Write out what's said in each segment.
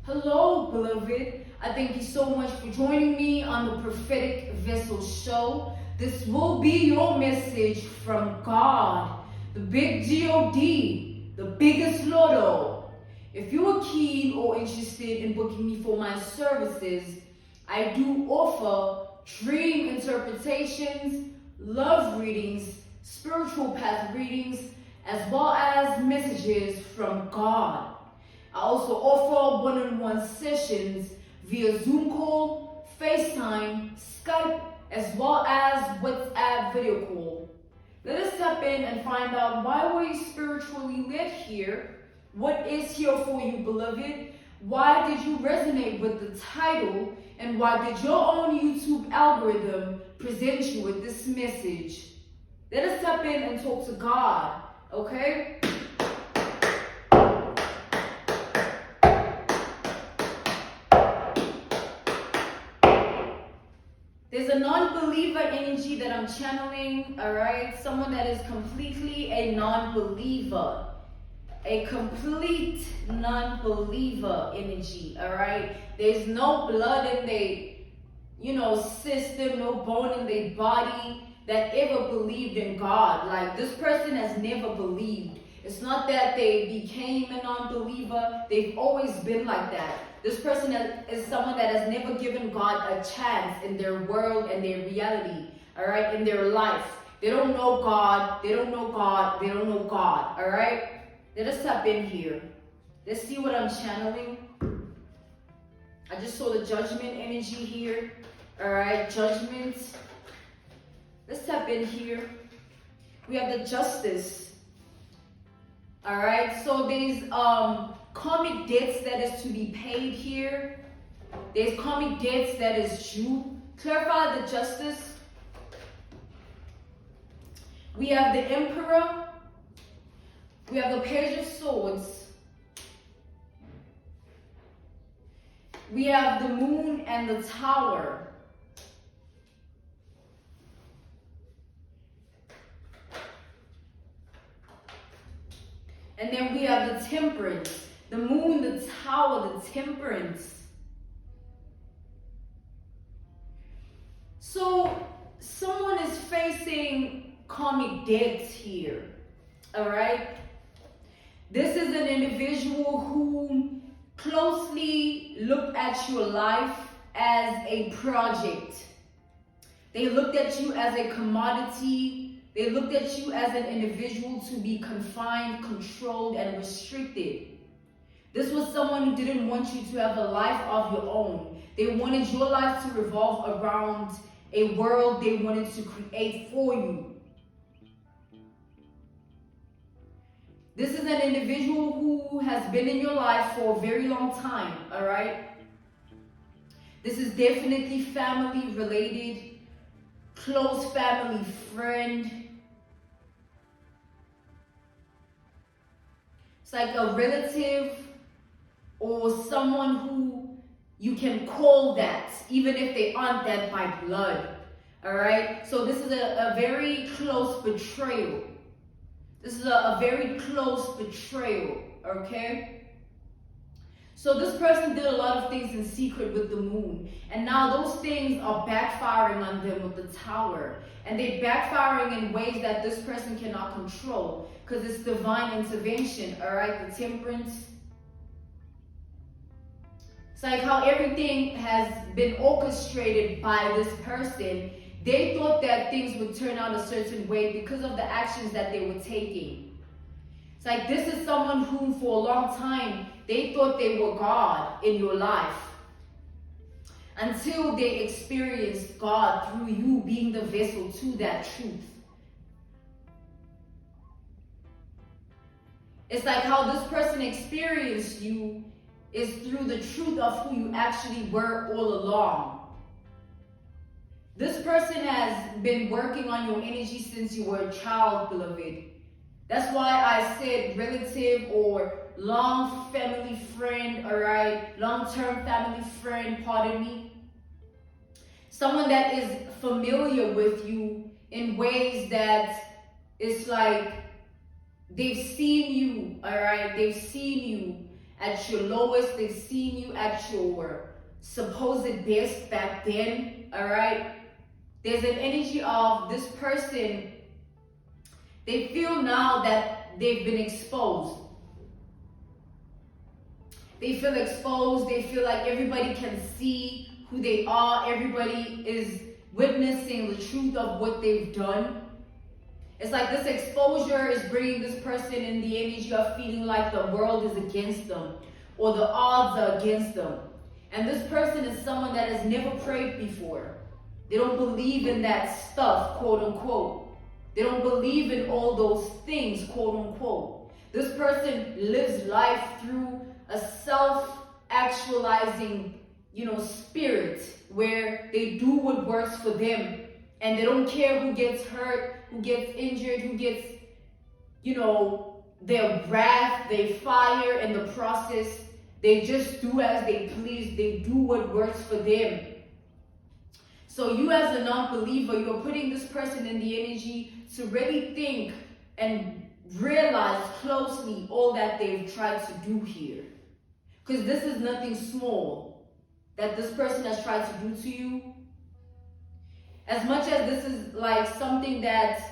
Hello, beloved. I thank you so much for joining me on the Prophetic Vessel Show. This will be your message from God, the big God, the biggest Lotto. If you are keen or interested in booking me for my services, I do offer dream interpretations, love readings, spiritual path readings, as well as messages from God. I also offer one-on-one sessions via Zoom call, FaceTime, Skype, as well as WhatsApp video call. Let us tap in and find out why were you spiritually led here? What is here for you, beloved? Why did you resonate with the title? And why did your own YouTube algorithm present you with this message? Let us tap in and talk to God, okay? There's a non-believer energy that I'm channeling, all right? Someone that is completely a non-believer. A complete non-believer energy, all right? There's no blood in their, system, no bone in their body that ever believed in God. Like, this person has never believed. It's not that they became a non-believer. They've always been like that. This person is someone that has never given God a chance in their world and their reality, all right, in their life. They don't know God. They don't know God. They don't know God, all right? Let us tap in here. Let's see what I'm channeling. I just saw the judgment energy here, all right, judgment. Let's tap in here. We have the justice, all right? So there's karmic debts that is to be paid here. There's karmic debts that is due. Clarify the justice. We have the Emperor. We have the Page of Swords. We have the Moon and the Tower. And then we have the Temperance. The Moon, the Tower, the Temperance. So someone is facing karmic debts here, all right? This is an individual who closely looked at your life as a project. They looked at you as a commodity. They looked at you as an individual to be confined, controlled, and restricted. This was someone who didn't want you to have a life of your own. They wanted your life to revolve around a world they wanted to create for you. This is an individual who has been in your life for a very long time, all right? This is definitely family related, close family friend. It's like a relative or someone who you can call that, even if they aren't that by blood, all right? So this is a very close betrayal. This is a very close betrayal, okay? So this person did a lot of things in secret with the Moon. And now those things are backfiring on them with the Tower. And they're backfiring in ways that this person cannot control. Because it's divine intervention, all right? The Temperance. It's like how everything has been orchestrated by this person. They thought that things would turn out a certain way because of the actions that they were taking. It's like this is someone who for a long time, they thought they were God in your life. Until they experienced God through you being the vessel to that truth. It's like how this person experienced you is through the truth of who you actually were all along. This person has been working on your energy since you were a child, beloved. That's why I said relative or long family friend, all right? Long-term family friend, pardon me. Someone that is familiar with you in ways that it's like they've seen you, all right? They've seen you at your lowest. They've seen you at your supposed best back then, all right? There's an energy of this person, they feel now that they've been exposed. They feel exposed. They feel like everybody can see who they are. Everybody is witnessing the truth of what they've done. It's like this exposure is bringing this person in the energy of feeling like the world is against them or the odds are against them. And this person is someone that has never prayed before. They don't believe in that stuff, quote unquote. They don't believe in all those things, quote unquote. This person lives life through a self-actualizing, spirit where they do what works for them. And they don't care who gets hurt, who gets injured, who gets, their wrath, they fire in the process. They just do as they please. They do what works for them. So you as a non-believer, you're putting this person in the energy to really think and realize closely all that they've tried to do here. Because this is nothing small that this person has tried to do to you. As much as this is like something that,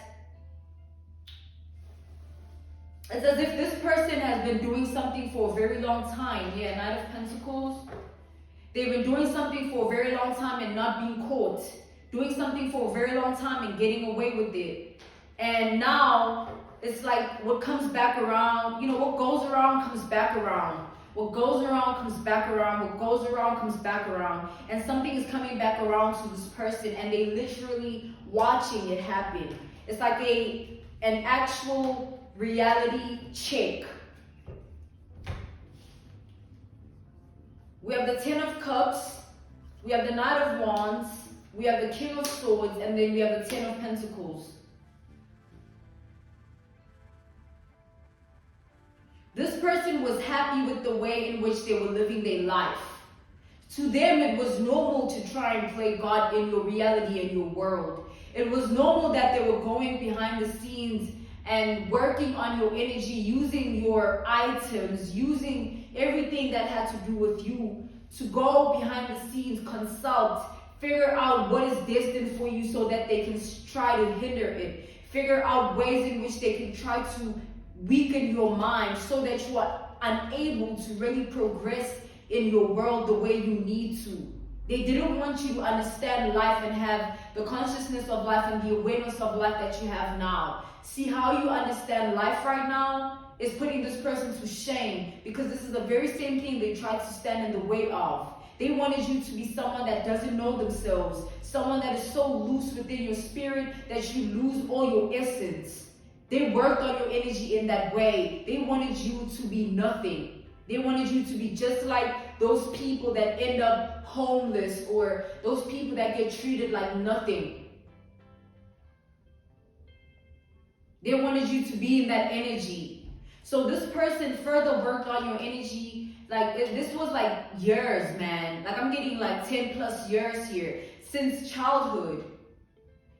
it's as if this person has been doing something for a very long time. Yeah, Knight of Pentacles. They've been doing something for a very long time and not being caught. Doing something for a very long time and getting away with it. And now, it's like what comes back around, what goes around comes back around. What goes around comes back around. What goes around comes back around. And something is coming back around to this person and they literally watching it happen. It's like an actual reality check. We have the Ten of Cups, we have the Knight of Wands, we have the King of Swords, and then we have the Ten of Pentacles. This person was happy with the way in which they were living their life. To them, it was normal to try and play God in your reality and your world. It was normal that they were going behind the scenes and working on your energy, using your items, using everything that had to do with you to go behind the scenes, consult, figure out what is destined for you so that they can try to hinder it. Figure out ways in which they can try to weaken your mind so that you are unable to really progress in your world the way you need to. They didn't want you to understand life and have the consciousness of life and the awareness of life that you have now. See how you understand life right now is putting this person to shame, because this is the very same thing they tried to stand in the way of. They wanted you to be someone that doesn't know themselves, someone that is so loose within your spirit that you lose all your essence. They worked on your energy in that way. They wanted you to be nothing. They wanted you to be just like those people that end up homeless or those people that get treated like nothing. They wanted you to be in that energy. So this person further worked on your energy. This was like years, man. Like I'm getting like 10 plus years here. Since childhood.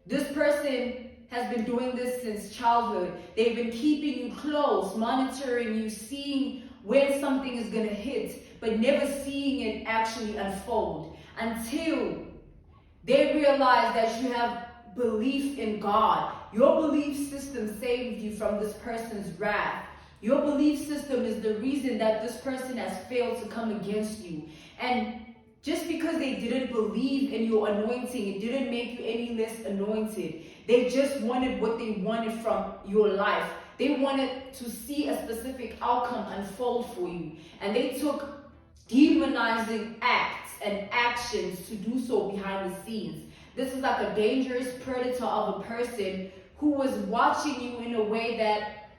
This person has been doing this since childhood. They've been keeping you close, monitoring you, seeing when something is going to hit, but never seeing it actually unfold until they realize that you have belief in God. Your belief system saved you from this person's wrath. Your belief system is the reason that this person has failed to come against you. And just because they didn't believe in your anointing, it didn't make you any less anointed. They just wanted what they wanted from your life. They wanted to see a specific outcome unfold for you. And they took demonizing acts and actions to do so behind the scenes. This is like a dangerous predator of a person who was watching you in a way that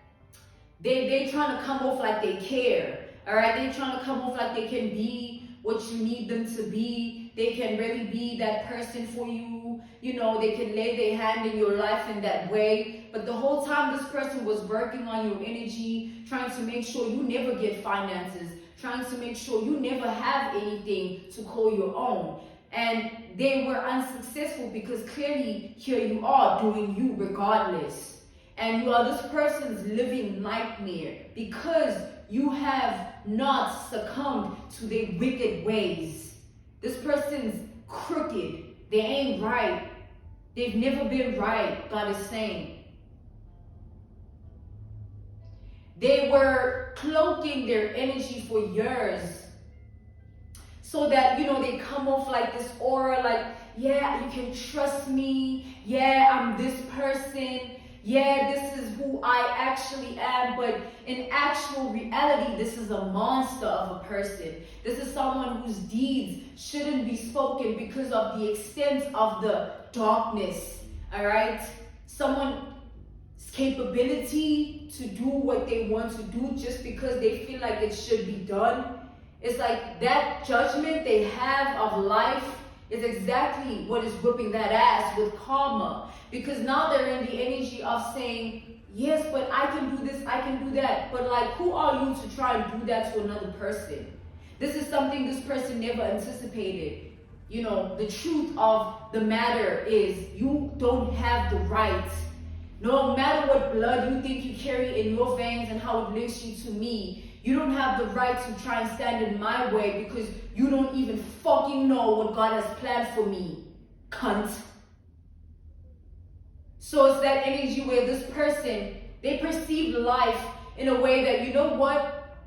they're trying to come off like they care. All right, they're trying to come off like they can be what you need them to be. They can really be that person for you. They can lay their hand in your life in that way. But the whole time this person was working on your energy, trying to make sure you never get finances, trying to make sure you never have anything to call your own. And they were unsuccessful because clearly here you are doing you regardless. And you are this person's living nightmare because you have not succumbed to their wicked ways. This person's crooked. They ain't right. They've never been right, God is saying. They were cloaking their energy for years so that, they come off like this aura, like, yeah, you can trust me. Yeah, I'm this person. Yeah, this is who I actually am. But in actual reality, this is a monster of a person. This is someone whose deeds shouldn't be spoken because of the extent of the darkness. All right? Someone's capability to do what they want to do just because they feel like it should be done. It's like that judgment they have of life is exactly what is whipping that ass with karma. Because now they're in the energy of saying, yes, but I can do this, I can do that. But like, who are you to try and do that to another person? This is something this person never anticipated. The truth of the matter is you don't have the right. No matter what blood you think you carry in your veins and how it links you to me, you don't have the right to try and stand in my way because you don't even fucking know what God has planned for me, cunt. So it's that energy where this person, they perceive life in a way that, you know what?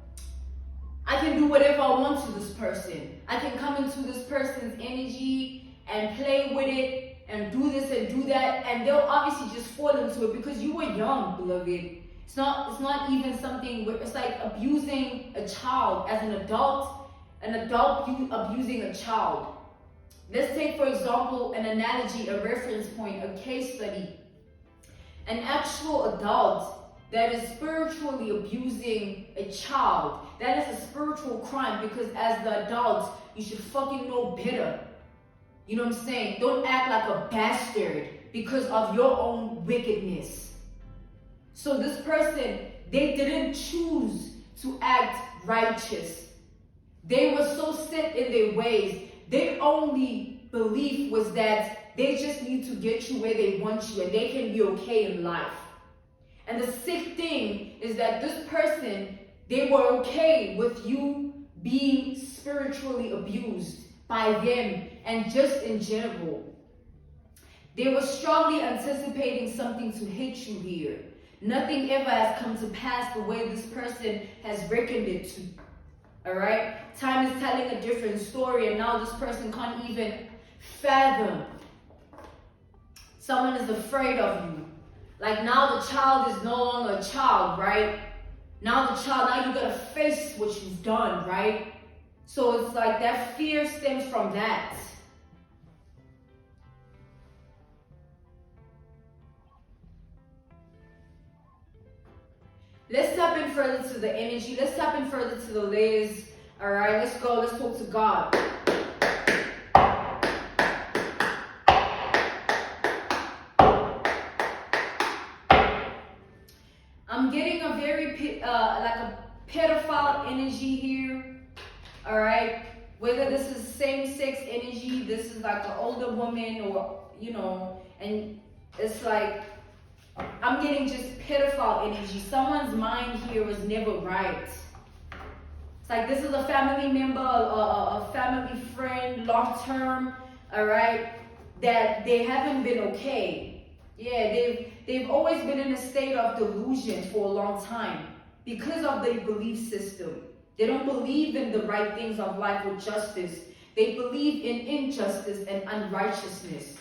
I can do whatever I want to this person. I can come into this person's energy and play with it and do this and do that. And they'll obviously just fall into it because you were young, beloved. It's not even something where it's like abusing a child as an adult abusing a child. Let's take, for example, an analogy, a reference point, a case study. An actual adult that is spiritually abusing a child, that is a spiritual crime because as the adults, you should fucking know better. You know what I'm saying? Don't act like a bastard because of your own wickedness. So this person, they didn't choose to act righteous. They were so set in their ways. Their only belief was that they just need to get you where they want you and they can be okay in life. And the sick thing is that this person, they were okay with you being spiritually abused by them and just in general. They were strongly anticipating something to hit you here. Nothing ever has come to pass the way this person has reckoned it to. All right? Time is telling a different story, and now this person can't even fathom. Someone is afraid of you. Like now the child is no longer a child, right? Now you gotta face what you've done, right? So it's like that fear stems from that. Let's tap in further to the energy. Let's tap in further to the layers. All right, let's go. Let's talk to God. I'm getting a very like a pedophile energy here. All right, whether this is same-sex energy, this is like an older woman, or and it's like, I'm getting just pedophile energy. Someone's mind here was never right. It's like this is a family member, a family friend, long term, all right, that they haven't been okay. Yeah, they've always been in a state of delusion for a long time because of their belief system. They don't believe in the right things of life or justice. They believe in injustice and unrighteousness.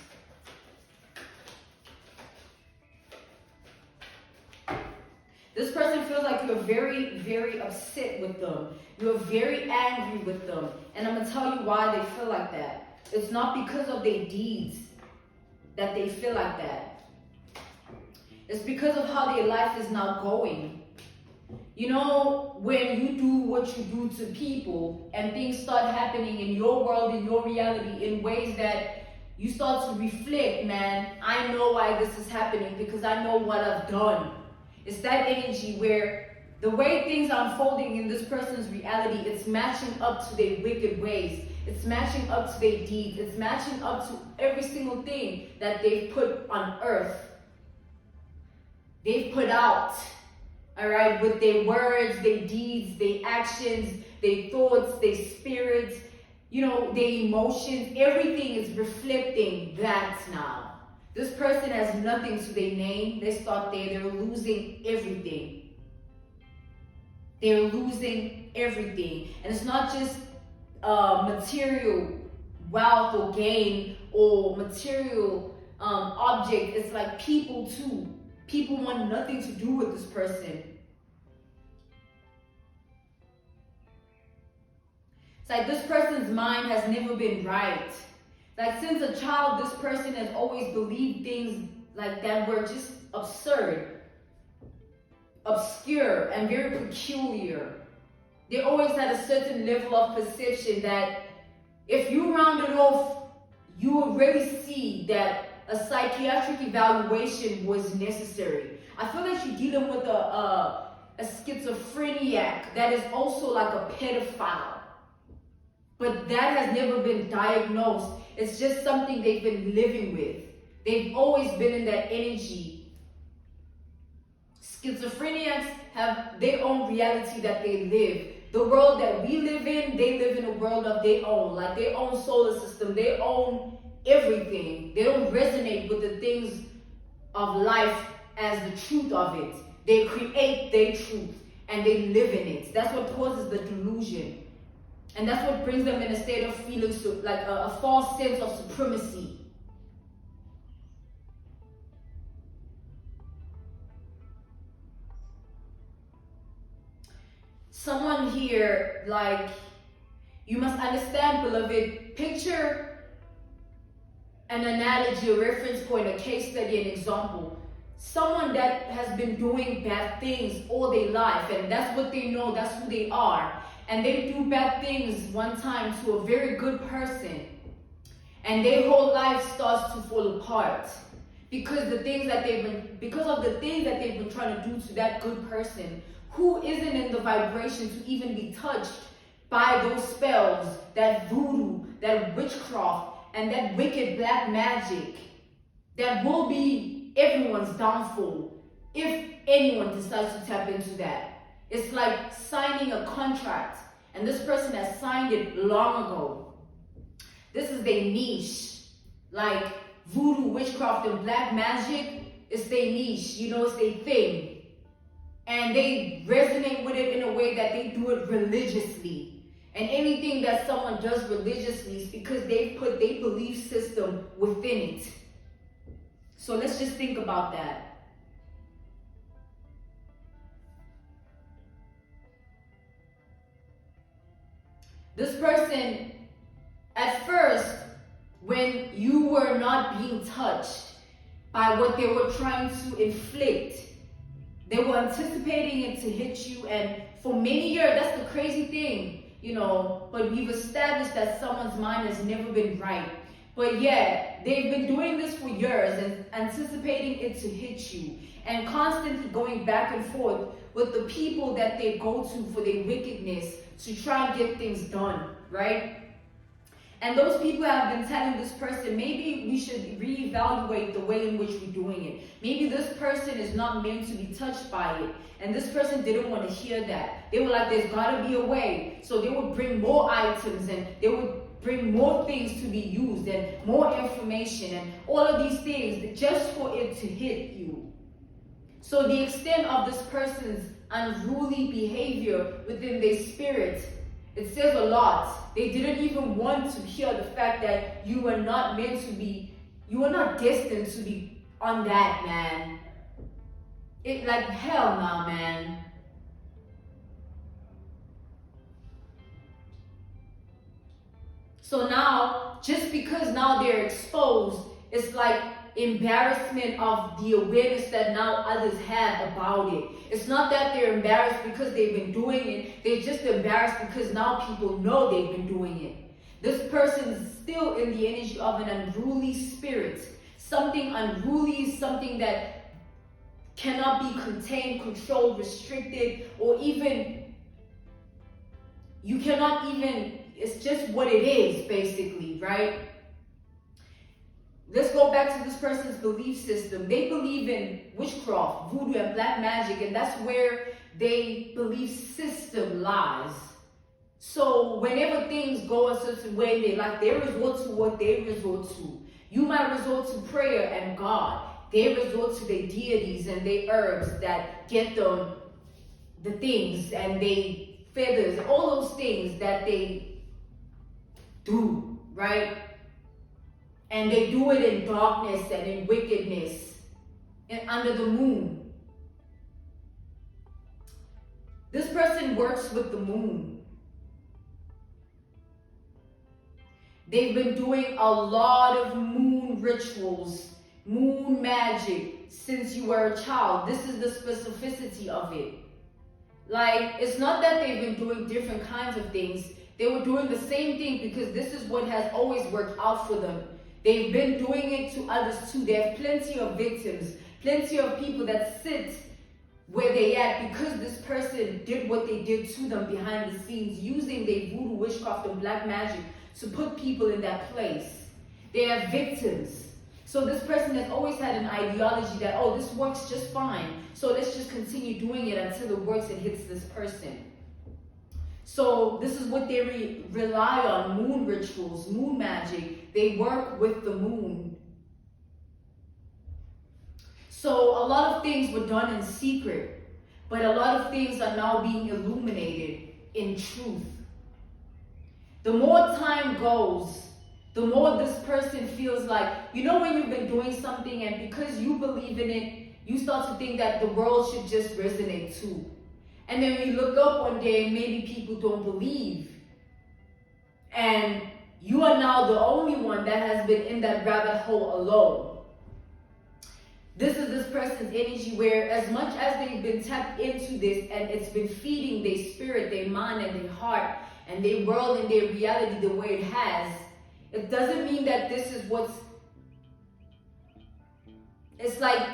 This person feels like you're very, very upset with them. You're very angry with them. And I'm going to tell you why they feel like that. It's not because of their deeds that they feel like that. It's because of how their life is now going. When you do what you do to people and things start happening in your world, in your reality, in ways that you start to reflect, man, I know why this is happening because I know what I've done. It's that energy where the way things are unfolding in this person's reality, it's matching up to their wicked ways. It's matching up to their deeds. It's matching up to every single thing that they've put on earth. They've put out. all right, with their words, their deeds, their actions, their thoughts, their spirits, you know, their emotions. Everything is reflecting that now. This person has nothing to their name. Let's start there. They're losing everything. They're losing everything. And it's not just material wealth or gain or material object. It's like people too. People want nothing to do with this person. It's like this person's mind has never been right. Like since a child, this person has always believed things like that were just absurd, obscure, and very peculiar. They always had a certain level of perception that if you round it off, you will really see that a psychiatric evaluation was necessary. I feel like you're dealing with a schizophreniac that is also like a pedophile. But that has never been diagnosed. It's just something they've been living with. They've always been in that energy. Schizophrenics have their own reality that they live. The world that we live in, they live in a world of their own, like their own solar system, their own everything. They don't resonate with the things of life as the truth of it. They create their truth and they live in it. That's what causes the delusion. And that's what brings them in a state of feeling like a false sense of supremacy. Someone here, like, you must understand, beloved, picture an analogy, a reference point, a case study, an example. Someone that has been doing bad things all their life, and that's what they know, that's who they are. And they do bad things one time to a very good person. And their whole life starts to fall apart. Because of the things that they've been trying to do to that good person, who isn't in the vibration to even be touched by those spells, that voodoo, that witchcraft, and that wicked black magic that will be everyone's downfall if anyone decides to tap into that. It's like signing a contract, and this person has signed it long ago. This is their niche. Like voodoo, witchcraft, and black magic, it's their niche, you know, it's their thing. And they resonate with it in a way that they do it religiously. And anything that someone does religiously is because they put their belief system within it. So let's just think about that. This person, at first, when you were not being touched by what they were trying to inflict, they were anticipating it to hit you, and for many years, that's the crazy thing, you know, but we've established that someone's mind has never been right. But yeah, they've been doing this for years and anticipating it to hit you, and constantly going back and forth with the people that they go to for their wickedness to try and get things done, right? And those people have been telling this person, maybe we should reevaluate the way in which we're doing it. Maybe this person is not meant to be touched by it. And this person didn't want to hear that. They were like, there's gotta be a way. So they would bring more items, and they would bring more things to be used, and more information, and all of these things just for it to hit you. So the extent of this person's unruly behavior within their spirit, it says a lot. They didn't even want to hear the fact that you were not meant to be, you were not destined to be on that, man. It like, hell no, man. So now, just because now they're exposed, it's like embarrassment of the awareness that now others have about it. It's not that they're embarrassed because they've been doing it. They're just embarrassed because now people know they've been doing it. This person is still in the energy of an unruly spirit. Something unruly is something that cannot be contained, controlled, restricted, or even, you cannot even, it's just what it is, basically, right? Let's go back to this person's belief system. They believe in witchcraft, voodoo, and black magic, and that's where they belief system lies. So whenever things go a certain way, they resort to what they resort to. You might resort to prayer and God. They resort to their deities and their herbs that get them the things and they feathers, all those things that they do, right? And they do it in darkness and in wickedness and under the moon. This person works with the moon. They've been doing a lot of moon rituals, moon magic since you were a child. This is the specificity of it. Like, it's not that they've been doing different kinds of things. They were doing the same thing because this is what has always worked out for them. They've been doing it to others too. They have plenty of victims, plenty of people that sit where they at because this person did what they did to them behind the scenes, using their voodoo, witchcraft, and black magic to put people in that place. They are victims. So this person has always had an ideology that, oh, this works just fine, so let's just continue doing it until it works and hits this person. So this is what they rely on, moon rituals, moon magic. They work with the moon. So a lot of things were done in secret, but a lot of things are now being illuminated in truth. The more time goes, the more this person feels like, you know, when you've been doing something and because you believe in it, you start to think that the world should just resonate too. And then we look up one day and maybe people don't believe. And you are now the only one that has been in that rabbit hole alone. This is this person's energy where as much as they've been tapped into this and it's been feeding their spirit, their mind and their heart and their world and their reality the way it has, it doesn't mean that this is what's, it's like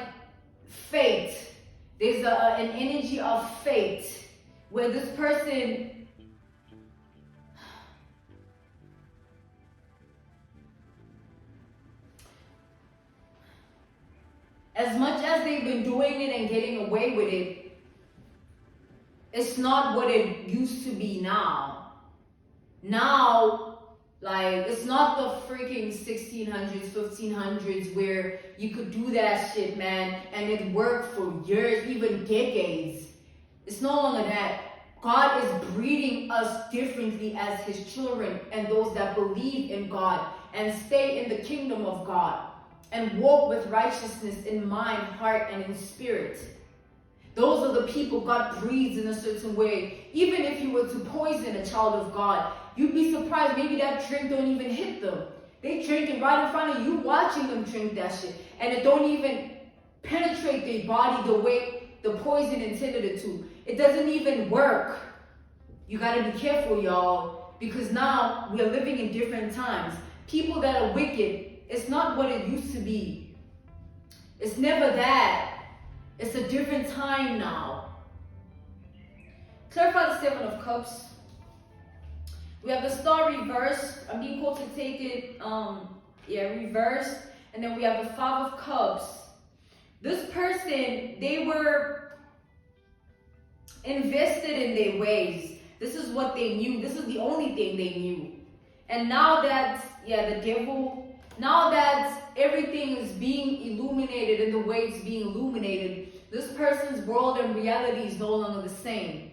fate. There's an energy of fate where this person, as much as they've been doing it and getting away with it, it's not what it used to be now. Now, like, it's not the freaking 1600s, 1500s where you could do that shit, man, and it worked for years, even decades. It's no longer that. God is breeding us differently as his children and those that believe in God and stay in the kingdom of God and walk with righteousness in mind, heart, and in spirit. Those are the people God breeds in a certain way. Even if you were to poison a child of God, you'd be surprised maybe that drink don't even hit them. They drinking right in front of you, watching them drink that shit. And it don't even penetrate their body the way the poison intended it to. It doesn't even work. You gotta be careful, y'all, because now we're living in different times. People that are wicked, it's not what it used to be. It's never that. It's a different time now. Clarify the Seven of Cups. We have the Star reversed. I'm being called to take it, reversed. And then we have the Five of Cups. This person, they were invested in their ways. This is what they knew. This is the only thing they knew. And now that, the devil, now that everything is being illuminated in the way it's being illuminated, this person's world and reality is no longer the same.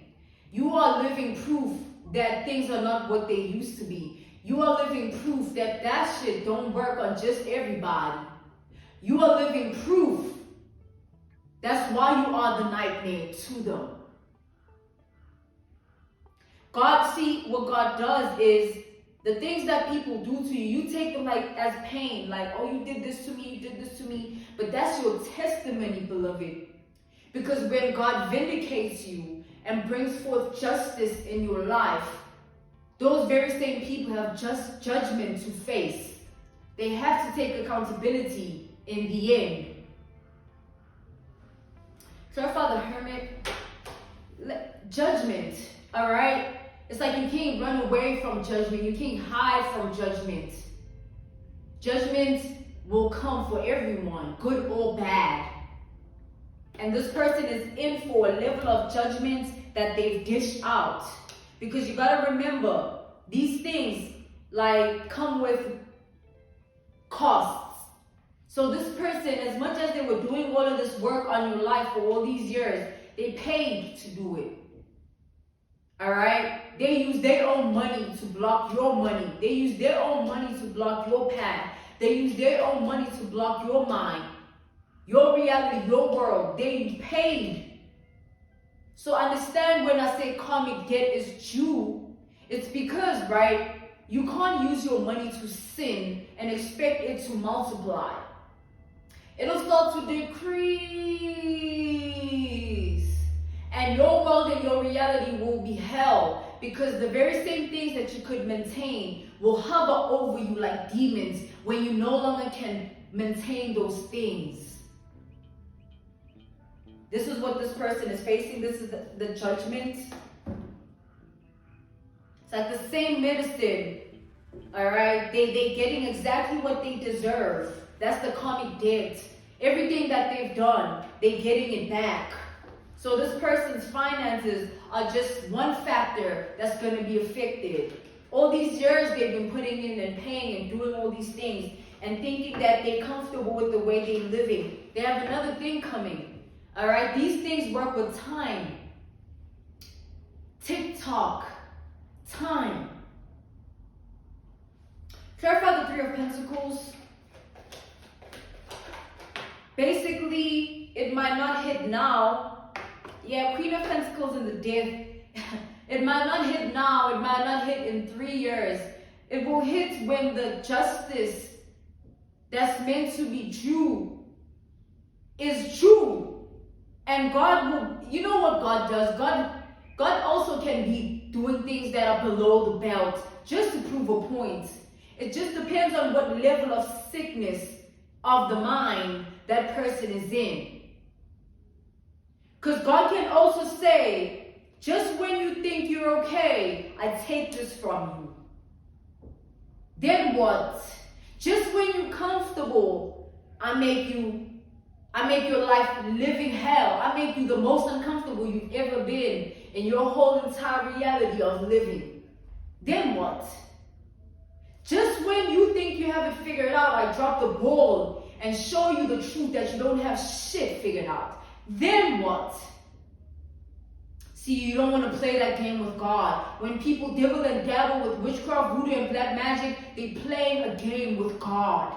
You are living proof that things are not what they used to be. You are living proof that that shit don't work on just everybody. You are living proof. That's why you are the nightmare to them. God, see, what God does is the things that people do to you, you take them like as pain, like, oh, you did this to me, you did this to me. But that's your testimony, beloved. Because when God vindicates you and brings forth justice in your life, those very same people have just judgment to face. They have to take accountability in the end. So, Father Hermit, judgment, all right? It's like you can't run away from judgment. You can't hide from judgment. Judgment will come for everyone, good or bad. And this person is in for a level of judgment that they've dished out. Because you gotta remember, these things like come with costs. So this person, as much as they were doing all of this work on your life for all these years, they paid to do it. Alright? They use their own money to block your money. They use their own money to block your path. They use their own money to block your mind, your reality, your world. They paid. So understand when I say karmic debt is due, it's because, right, you can't use your money to sin and expect it to multiply. It'll start to decrease. And your world and your reality will be hell, because the very same things that you could maintain will hover over you like demons when you no longer can maintain those things. This is what this person is facing. This is the judgment. It's like the same medicine. Alright? They're getting exactly what they deserve. That's the karmic debt. Everything that they've done, they're getting it back. So this person's finances are just one factor that's going to be affected. All these years they've been putting in and paying and doing all these things and thinking that they're comfortable with the way they're living. They have another thing coming. Alright? These things work with time. Tick-tock. Time. Clarify the Three of Pentacles. Basically, it might not hit now. Yeah, Queen of Pentacles in the Death. It might not hit now. It might not hit in 3 years. It will hit when the justice that's meant to be due is due. And God will, you know what God does? God also can be doing things that are below the belt just to prove a point. It just depends on what level of sickness of the mind that person is in. Because God can also say, just when you think you're okay, I take this from you. Then what? Just when you're comfortable, I make your life living hell. I make you the most uncomfortable you've ever been in your whole entire reality of living. Then what? Just when you think you have it figured out, I drop the ball and show you the truth that you don't have shit figured out. Then what? See, you don't want to play that game with God. When people dibble and dabble with witchcraft, voodoo, and black magic, they're playing a game with God.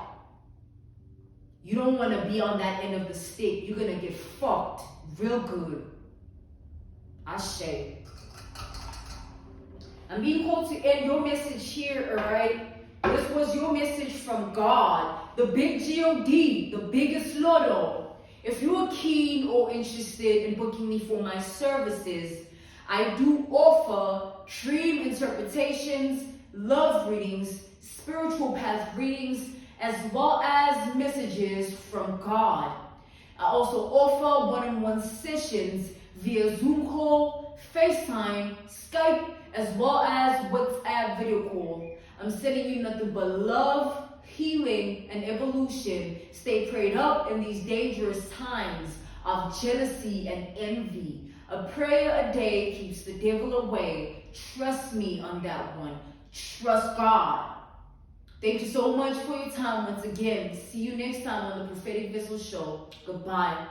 You don't want to be on that end of the stick. You're going to get fucked real good. Ashe. I'm being called to end your message here, alright? This was your message from God. The big G-O-D, the biggest lotto. If you are keen or interested in booking me for my services, I do offer dream interpretations, love readings, spiritual path readings, as well as messages from God. I also offer one-on-one sessions via Zoom call, FaceTime, Skype, as well as WhatsApp video call. I'm sending you nothing but love, healing, and evolution. Stay prayed up in these dangerous times of jealousy and envy. A prayer a day keeps the devil away. Trust me on that one. Trust God. Thank you so much for your time once again. See you next time on the Prophetic Vessel Show. Goodbye.